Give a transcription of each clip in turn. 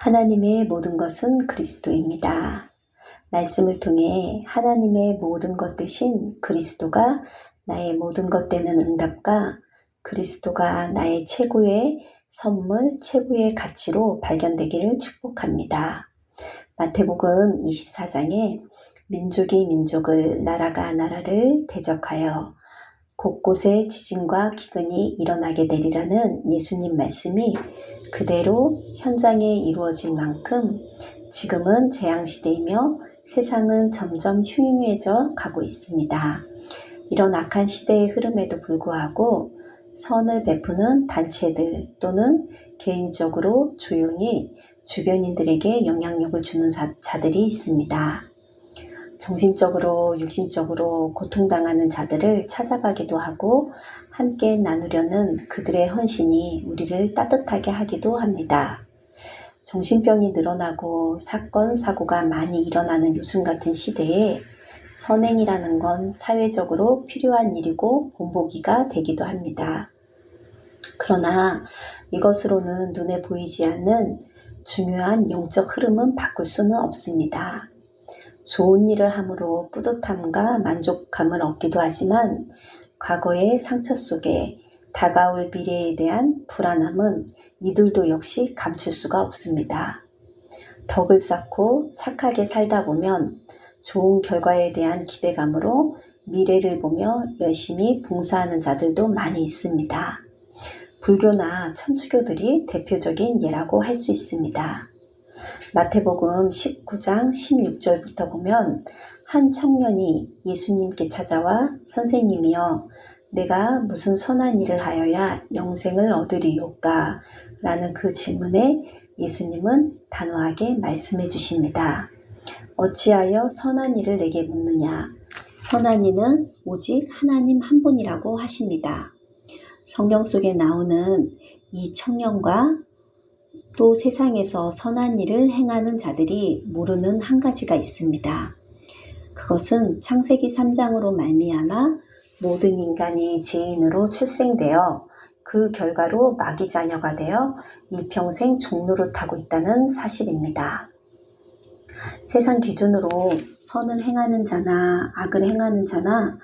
하나님의 모든 것은 그리스도입니다. 말씀을 통해 하나님의 모든 것 되신 그리스도가 나의 모든 것 되는 응답과 그리스도가 나의 최고의 선물, 최고의 가치로 발견되기를 축복합니다. 마태복음 24장에 민족이 민족을, 나라가 나라를 대적하여 곳곳에 지진과 기근이 일어나게 되리라는 예수님 말씀이 그대로 현장에 이루어진 만큼 지금은 재앙시대이며 세상은 점점 흉흉해져 가고 있습니다. 이런 악한 시대의 흐름에도 불구하고 선을 베푸는 단체들 또는 개인적으로 조용히 주변인들에게 영향력을 주는 자들이 있습니다. 정신적으로, 육신적으로 고통당하는 자들을 찾아가기도 하고 함께 나누려는 그들의 헌신이 우리를 따뜻하게 하기도 합니다. 정신병이 늘어나고 사건, 사고가 많이 일어나는 요즘 같은 시대에 선행이라는 건 사회적으로 필요한 일이고 본보기가 되기도 합니다. 그러나 이것으로는 눈에 보이지 않는 중요한 영적 흐름은 바꿀 수는 없습니다. 좋은 일을 함으로 뿌듯함과 만족감을 얻기도 하지만 과거의 상처 속에 다가올 미래에 대한 불안함은 이들도 역시 감출 수가 없습니다. 덕을 쌓고 착하게 살다 보면 좋은 결과에 대한 기대감으로 미래를 보며 열심히 봉사하는 자들도 많이 있습니다. 불교나 천주교들이 대표적인 예라고 할 수 있습니다. 마태복음 19장 16절부터 보면 한 청년이 예수님께 찾아와 선생님이여 내가 무슨 선한 일을 하여야 영생을 얻으리요까? 라는 그 질문에 예수님은 단호하게 말씀해 주십니다. 어찌하여 선한 일을 내게 묻느냐? 선한 이는 오직 하나님 한 분이라고 하십니다. 성경 속에 나오는 이 청년과 또 세상에서 선한 일을 행하는 자들이 모르는 한 가지가 있습니다. 그것은 창세기 3장으로 말미암아 모든 인간이 죄인으로 출생되어 그 결과로 마귀 자녀가 되어 일평생 종노릇하고 있다는 사실입니다. 세상 기준으로 선을 행하는 자나 악을 행하는 자나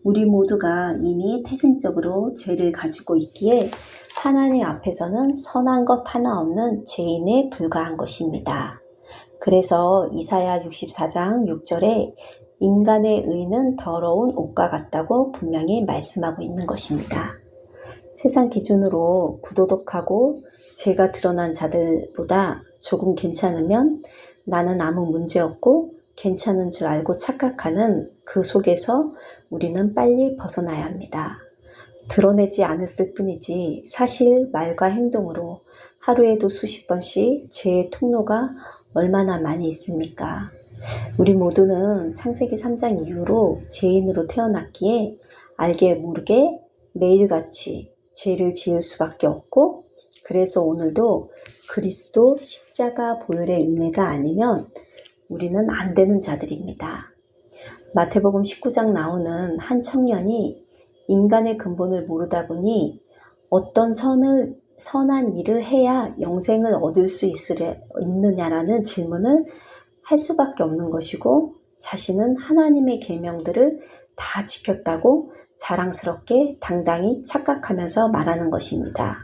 우리 모두가 이미 태생적으로 죄를 가지고 있기에 하나님 앞에서는 선한 것 하나 없는 죄인에 불과한 것입니다. 그래서 이사야 64장 6절에 인간의 의는 더러운 옷과 같다고 분명히 말씀하고 있는 것입니다. 세상 기준으로 부도덕하고 죄가 드러난 자들보다 조금 괜찮으면 나는 아무 문제 없고 괜찮은 줄 알고 착각하는 그 속에서 우리는 빨리 벗어나야 합니다. 드러내지 않았을 뿐이지 사실 말과 행동으로 하루에도 수십 번씩 죄의 통로가 얼마나 많이 있습니까? 우리 모두는 창세기 3장 이후로 죄인으로 태어났기에 알게 모르게 매일같이 죄를 지을 수밖에 없고 그래서 오늘도 그리스도 십자가 보혈의 은혜가 아니면 우리는 안 되는 자들입니다. 마태복음 19장 나오는 한 청년이 인간의 근본을 모르다 보니 어떤 선한 일을 해야 영생을 얻을 수 있느냐라는 질문을 할 수밖에 없는 것이고 자신은 하나님의 계명들을 다 지켰다고 자랑스럽게 당당히 착각하면서 말하는 것입니다.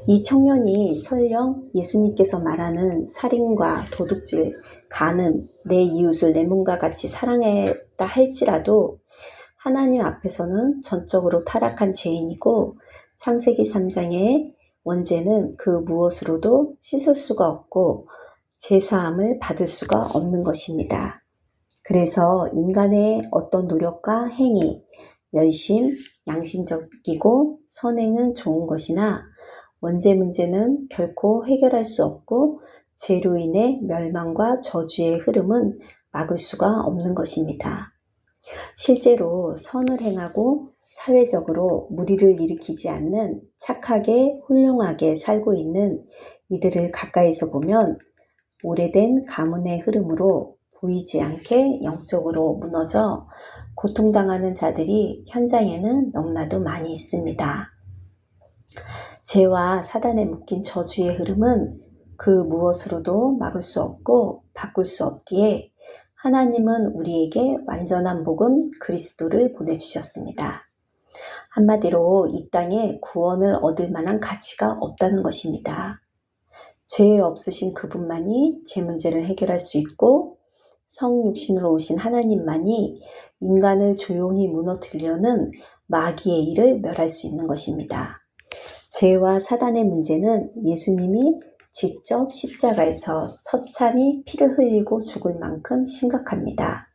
이 청년이 설령 예수님께서 말하는 살인과 도둑질, 간음, 내 이웃을 내 몸과 같이 사랑했다 할지라도 하나님 앞에서는 전적으로 타락한 죄인이고 창세기 3장의 원죄는 그 무엇으로도 씻을 수가 없고 제사함을 받을 수가 없는 것입니다. 그래서 인간의 어떤 노력과 행위, 열심, 양심적이고 선행은 좋은 것이나 원죄 문제는 결코 해결할 수 없고 죄로 인해 멸망과 저주의 흐름은 막을 수가 없는 것입니다. 실제로 선을 행하고 사회적으로 무리를 일으키지 않는 착하게 훌륭하게 살고 있는 이들을 가까이서 보면 오래된 가문의 흐름으로 보이지 않게 영적으로 무너져 고통당하는 자들이 현장에는 너무나도 많이 있습니다. 죄와 사단에 묶인 저주의 흐름은 그 무엇으로도 막을 수 없고 바꿀 수 없기에 하나님은 우리에게 완전한 복음 그리스도를 보내주셨습니다. 한마디로 이 땅에 구원을 얻을 만한 가치가 없다는 것입니다. 죄 없으신 그분만이 제 문제를 해결할 수 있고 성육신으로 오신 하나님만이 인간을 조용히 무너뜨리려는 마귀의 일을 멸할 수 있는 것입니다. 죄와 사단의 문제는 예수님이 직접 십자가에서 처참히 피를 흘리고 죽을 만큼 심각합니다.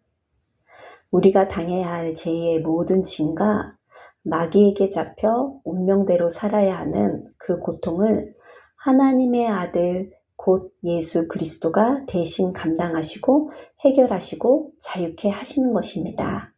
우리가 당해야 할 죄의 모든 짐과 마귀에게 잡혀 운명대로 살아야 하는 그 고통을 하나님의 아들 곧 예수 그리스도가 대신 감당하시고 해결하시고 자유케 하시는 것입니다.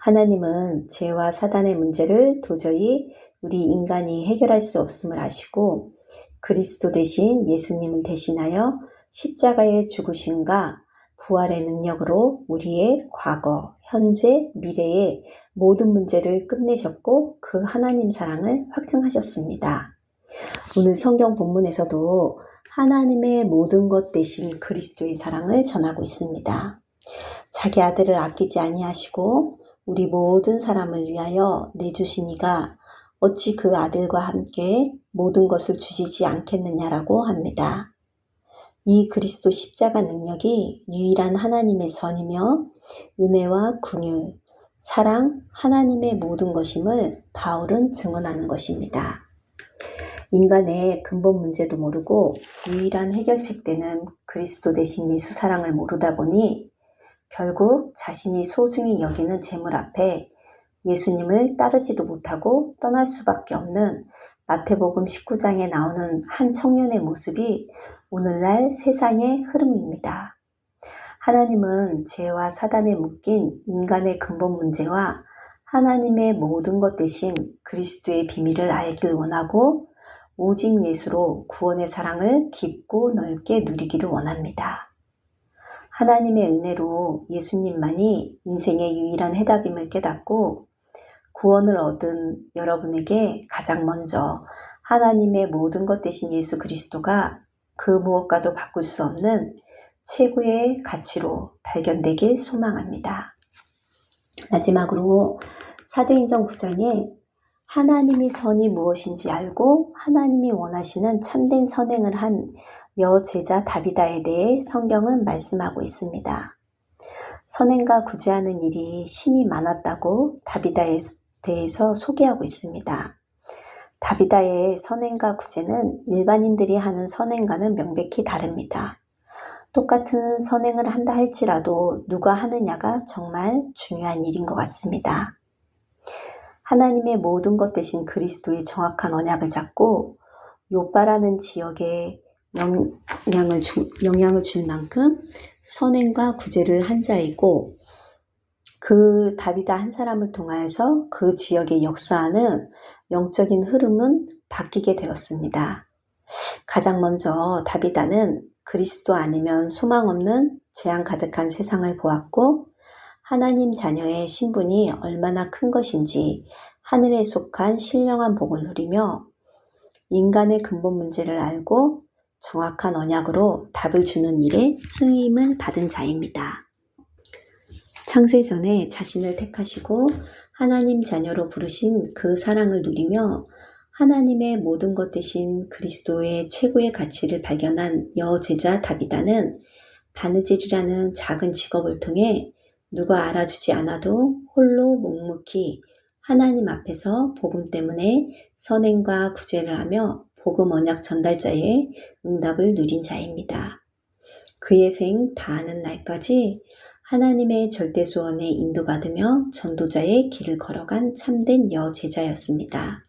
하나님은 죄와 사단의 문제를 도저히 우리 인간이 해결할 수 없음을 아시고 그리스도 대신 예수님을 대신하여 십자가의 죽으심과 부활의 능력으로 우리의 과거, 현재, 미래의 모든 문제를 끝내셨고 그 하나님 사랑을 확증하셨습니다. 오늘 성경 본문에서도 하나님의 모든 것 대신 그리스도의 사랑을 전하고 있습니다. 자기 아들을 아끼지 아니하시고 우리 모든 사람을 위하여 내주신 이가 어찌 그 아들과 함께 모든 것을 주시지 않겠느냐라고 합니다. 이 그리스도 십자가 능력이 유일한 하나님의 선이며 은혜와 긍휼, 사랑, 하나님의 모든 것임을 바울은 증언하는 것입니다. 인간의 근본 문제도 모르고 유일한 해결책되는 그리스도 대신 예수 사랑을 모르다 보니 결국 자신이 소중히 여기는 재물 앞에 예수님을 따르지도 못하고 떠날 수밖에 없는 마태복음 19장에 나오는 한 청년의 모습이 오늘날 세상의 흐름입니다. 하나님은 죄와 사단에 묶인 인간의 근본 문제와 하나님의 모든 것 대신 그리스도의 비밀을 알길 원하고 오직 예수로 구원의 사랑을 깊고 넓게 누리기를 원합니다. 하나님의 은혜로 예수님만이 인생의 유일한 해답임을 깨닫고 구원을 얻은 여러분에게 가장 먼저 하나님의 모든 것 대신 예수 그리스도가 그 무엇과도 바꿀 수 없는 최고의 가치로 발견되길 소망합니다. 마지막으로 사도행전 9장에 하나님이 선이 무엇인지 알고 하나님이 원하시는 참된 선행을 한 여제자 다비다에 대해 성경은 말씀하고 있습니다. 선행과 구제하는 일이 심히 많았다고 다비다에 대해서 소개하고 있습니다. 다비다의 선행과 구제는 일반인들이 하는 선행과는 명백히 다릅니다. 똑같은 선행을 한다 할지라도 누가 하느냐가 정말 중요한 일인 것 같습니다. 하나님의 모든 것 대신 그리스도의 정확한 언약을 잡고 요바라는 지역에 영향을 줄 만큼 선행과 구제를 한 자이고 그 다비다 한 사람을 통하여서 그 지역에 역사하는 영적인 흐름은 바뀌게 되었습니다. 가장 먼저 다비다는 그리스도 아니면 소망 없는 재앙 가득한 세상을 보았고 하나님 자녀의 신분이 얼마나 큰 것인지 하늘에 속한 신령한 복을 누리며 인간의 근본 문제를 알고 정확한 언약으로 답을 주는 일에 쓰임을 받은 자입니다. 창세전에 자신을 택하시고 하나님 자녀로 부르신 그 사랑을 누리며 하나님의 모든 것 대신 그리스도의 최고의 가치를 발견한 여제자 다비다는 바느질이라는 작은 직업을 통해 누가 알아주지 않아도 홀로 묵묵히 하나님 앞에서 복음 때문에 선행과 구제를 하며 복음 언약 전달자의 응답을 누린 자입니다. 그의 생 다하는 날까지 하나님의 절대소원에 인도받으며 전도자의 길을 걸어간 참된 여제자였습니다.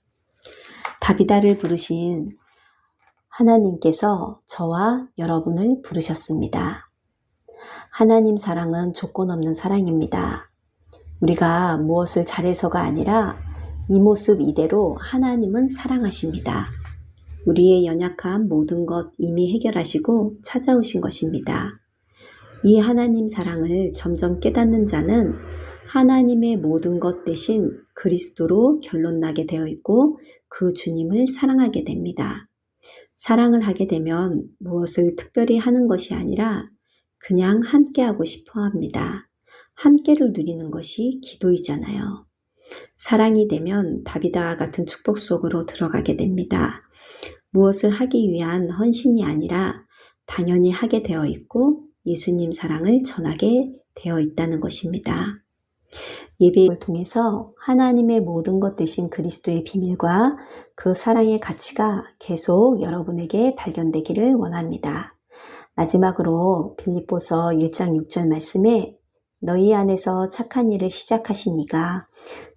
다비다를 부르신 하나님께서 저와 여러분을 부르셨습니다. 하나님 사랑은 조건 없는 사랑입니다. 우리가 무엇을 잘해서가 아니라 이 모습 이대로 하나님은 사랑하십니다. 우리의 연약한 모든 것 이미 해결하시고 찾아오신 것입니다. 이 하나님 사랑을 점점 깨닫는 자는 하나님의 모든 것 대신 그리스도로 결론나게 되어 있고 그 주님을 사랑하게 됩니다. 사랑을 하게 되면 무엇을 특별히 하는 것이 아니라 그냥 함께하고 싶어 합니다. 함께를 누리는 것이 기도이잖아요. 사랑이 되면 다비다와 같은 축복 속으로 들어가게 됩니다. 무엇을 하기 위한 헌신이 아니라 당연히 하게 되어 있고 예수님 사랑을 전하게 되어 있다는 것입니다. 예배를 통해서 하나님의 모든 것 되신 그리스도의 비밀과 그 사랑의 가치가 계속 여러분에게 발견되기를 원합니다. 마지막으로 빌립보서 1장 6절 말씀에 너희 안에서 착한 일을 시작하신 이가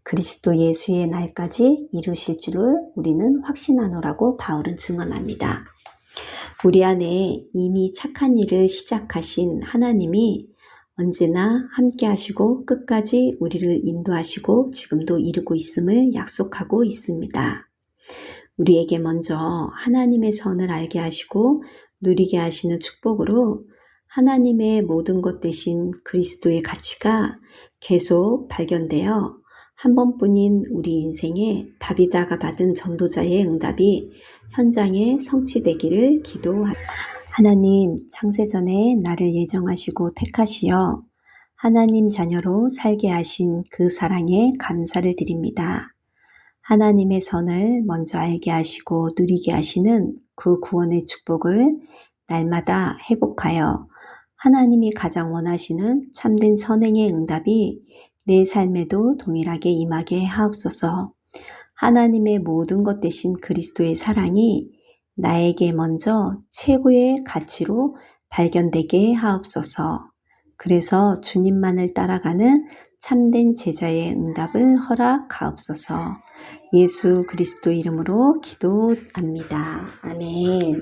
그리스도 예수의 날까지 이루실 줄을 우리는 확신하노라고 바울은 증언합니다. 우리 안에 이미 착한 일을 시작하신 하나님이 언제나 함께 하시고 끝까지 우리를 인도하시고 지금도 이루고 있음을 약속하고 있습니다. 우리에게 먼저 하나님의 선을 알게 하시고 누리게 하시는 축복으로 하나님의 모든 것 되신 그리스도의 가치가 계속 발견되어 한 번뿐인 우리 인생에 다비다가 받은 전도자의 응답이 현장에 성취되기를 기도합니다. 하나님, 창세전에 나를 예정하시고 택하시어 하나님 자녀로 살게 하신 그 사랑에 감사를 드립니다. 하나님의 선을 먼저 알게 하시고 누리게 하시는 그 구원의 축복을 날마다 회복하여 하나님이 가장 원하시는 참된 선행의 응답이 내 삶에도 동일하게 임하게 하옵소서. 하나님의 모든 것 되신 그리스도의 사랑이 나에게 먼저 최고의 가치로 발견되게 하옵소서. 그래서 주님만을 따라가는 참된 제자의 응답을 허락하옵소서. 예수 그리스도 이름으로 기도합니다. 아멘.